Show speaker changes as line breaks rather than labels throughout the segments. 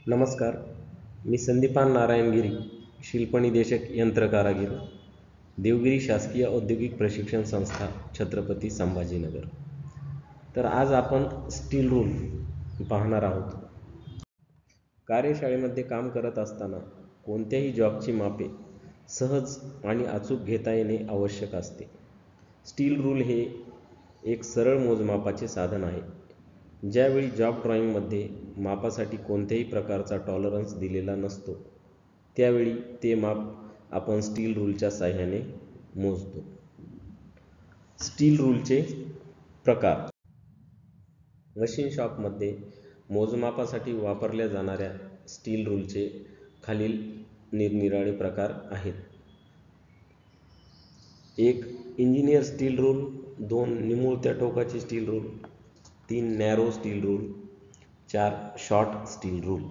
नमस्कार. मी संदीपान नारायणगिरी, शिल्पनिदेशक यंत्र कारागीर, देवगिरी शासकीय औद्योगिक प्रशिक्षण संस्था, छत्रपती संभाजीनगर. तर आज आपण स्टील रूल पाहणार आहोत. कार्यशाळेमध्ये काम करत असताना कोणत्याही जॉबची मापे सहज आणि अचूक घेता येणे आवश्यक असते. स्टील रूल हे एक सरळ मोजमापाचे साधन आहे. ज्यावेळी जॉब ड्रॉइंगमध्ये मापासाठी कोणत्याही प्रकारचा टॉलरन्स दिलेला नसतो, त्यावेळी ते माप आपण स्टील रूलच्या साहाय्याने मोजतो. स्टील रूलचे प्रकार. मशीन शॉपमध्ये मोजमापासाठी वापरल्या जाणाऱ्या स्टील रूलचे खालील निरनिराळे प्रकार आहेत. 1. Engineer steel rule. 2. निमुळत्या टोकाची steel rule. 3. Narrow steel rule. 4. Short steel rule.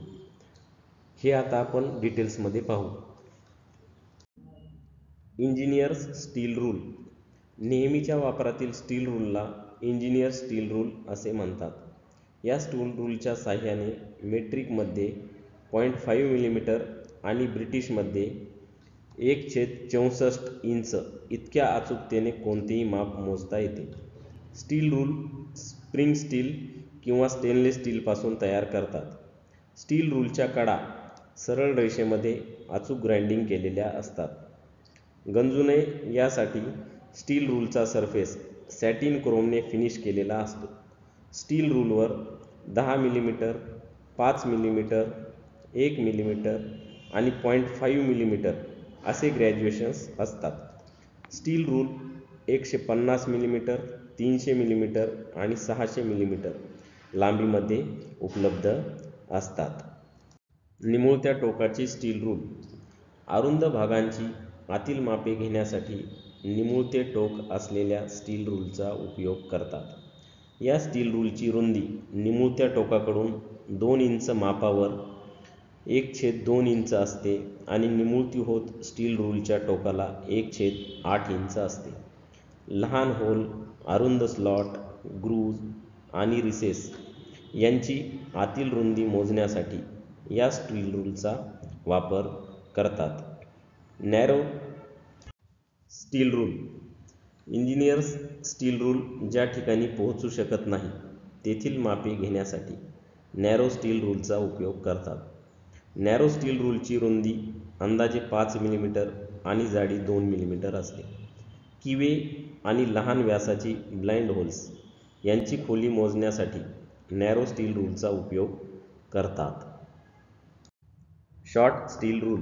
हे आता आपण डिटेल्समध्ये पाहू. Engineers steel rule. नेहमीच्या वापरातील स्टील रूलला इंजिनियर स्टील रूल असे म्हणतात. या स्टील रूलच्या साहाय्याने मेट्रिकमध्ये 0.5 मिलीमीटर आणि ब्रिटिशमध्ये 1/64 इंच इतक्या अचूकतेने कोणतेही माप मोजता येते. स्टील रूल स्प्रिंग स्टील किंवा स्टेनलेस स्टीलपासून तयार करतात. स्टील रूलच्या कडा सरळ रेषेमध्ये अचूक ग्राइंडिंग केलेल्या असतात. गंजू नये यासाठी स्टील रूलचा सरफेस सॅटिन क्रोमने फिनिश केलेला असतो. स्टील रूलवर 10 मिलीमीटर, 5 मिलीमीटर, 1 मिलीमीटर आणि 0.5 मिलीमीटर असे ग्रॅज्युएशन्स असतात. स्टील रूल 150 मिलीमीटर, 300 मिलीमीटर आणि 600 मिलीमीटर लांबीमध्ये उपलब्ध असतात. निमुळत्या टोकाची स्टील रूल. अरुंद भागांची आतील मापे घेण्यासाठी निमुळते टोक असलेल्या स्टील रूलचा उपयोग करतात. या स्टील रूलची रुंदी निमुळत्या टोकाकडून 2 इंच मापावर 1/2 इंच असते आणि निमुळती होत स्टील रूलच्या टोकाला 1/8 इंच असते. लहान होल, अरुंद स्लॉट, ग्रूव्ज आणि रिसेस यांची आतील रुंदी मोजण्यासाठी या स्टील रूलचा वापर करतात. Narrow steel rule. Engineers steel rule ज्या ठिकाणी पोहोचू शकत नाही तेथील मापे घेण्यासाठी नॅरो स्टील रूलचा उपयोग करतात. नॅरो स्टील रूलची रुंदी अंदाजे 5 मिलीमीटर आणि जाडी 2 मिलीमीटर असते. किवे आणि लहान व्यासाची ब्लाइंड होल्स यांची खोली मोजण्यासाठी नॅरो स्टील रूलचा उपयोग करतात. Short steel rule.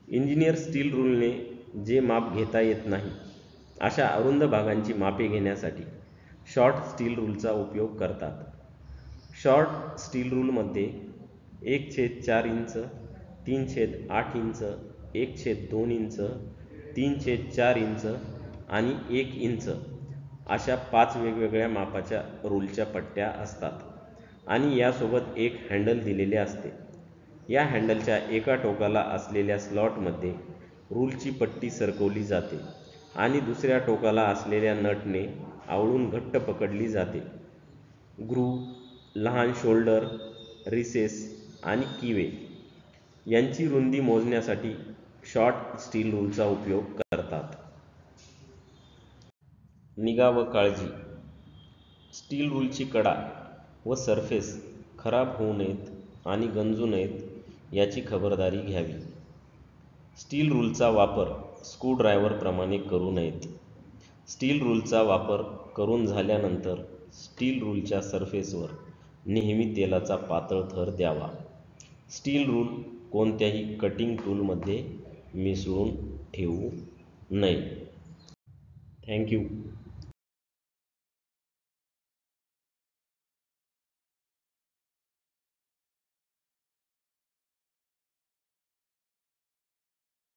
Engineer steel रूलने जे माप घेता येत नाही अशा अरुंद भागांची मापे घेण्यासाठी शॉर्ट स्टील रूलचा उपयोग करतात. शॉर्ट स्टील रूलमध्ये 1/4 इंच, 3/8 इंच, 1/2 इंच, 3/4 इंच आणि 1 इंच अशा 5 वेगवेगळ्या मापाच्या रूलच्या पट्ट्या असतात आणि यासोबत एक हँडल दिलेले असते. या हँडलच्या एका टोकाला असलेल्या स्लॉटमध्ये रूलची पट्टी सरकवली जाते आणि दुसऱ्या टोकाला असलेल्या नटने आवळून घट्ट पकडली जाते. ग्रूव्ह, लहान शोल्डर, रिसेस आणि किवे यांची रुंदी मोजण्यासाठी शॉर्ट स्टील रूलचा उपयोग करतात. निगा व काळजी. स्टील रूलची कडा व सरफेस खराब होऊ नयेत आणि गंजू नयेत याची खबरदारी घ्यावी. स्टील रूलचा वापर स्क्रूड्रायव्हरप्रमाणे करू नयेत. स्टील रूलचा वापर करून झाल्यानंतर स्टील रूलच्या सरफेसवर नेहमी तेलाचा पातळ थर द्यावा. स्टील रूल कोणत्याही कटिंग टूलमध्ये मिसळून ठेवू नये. थँक्यू.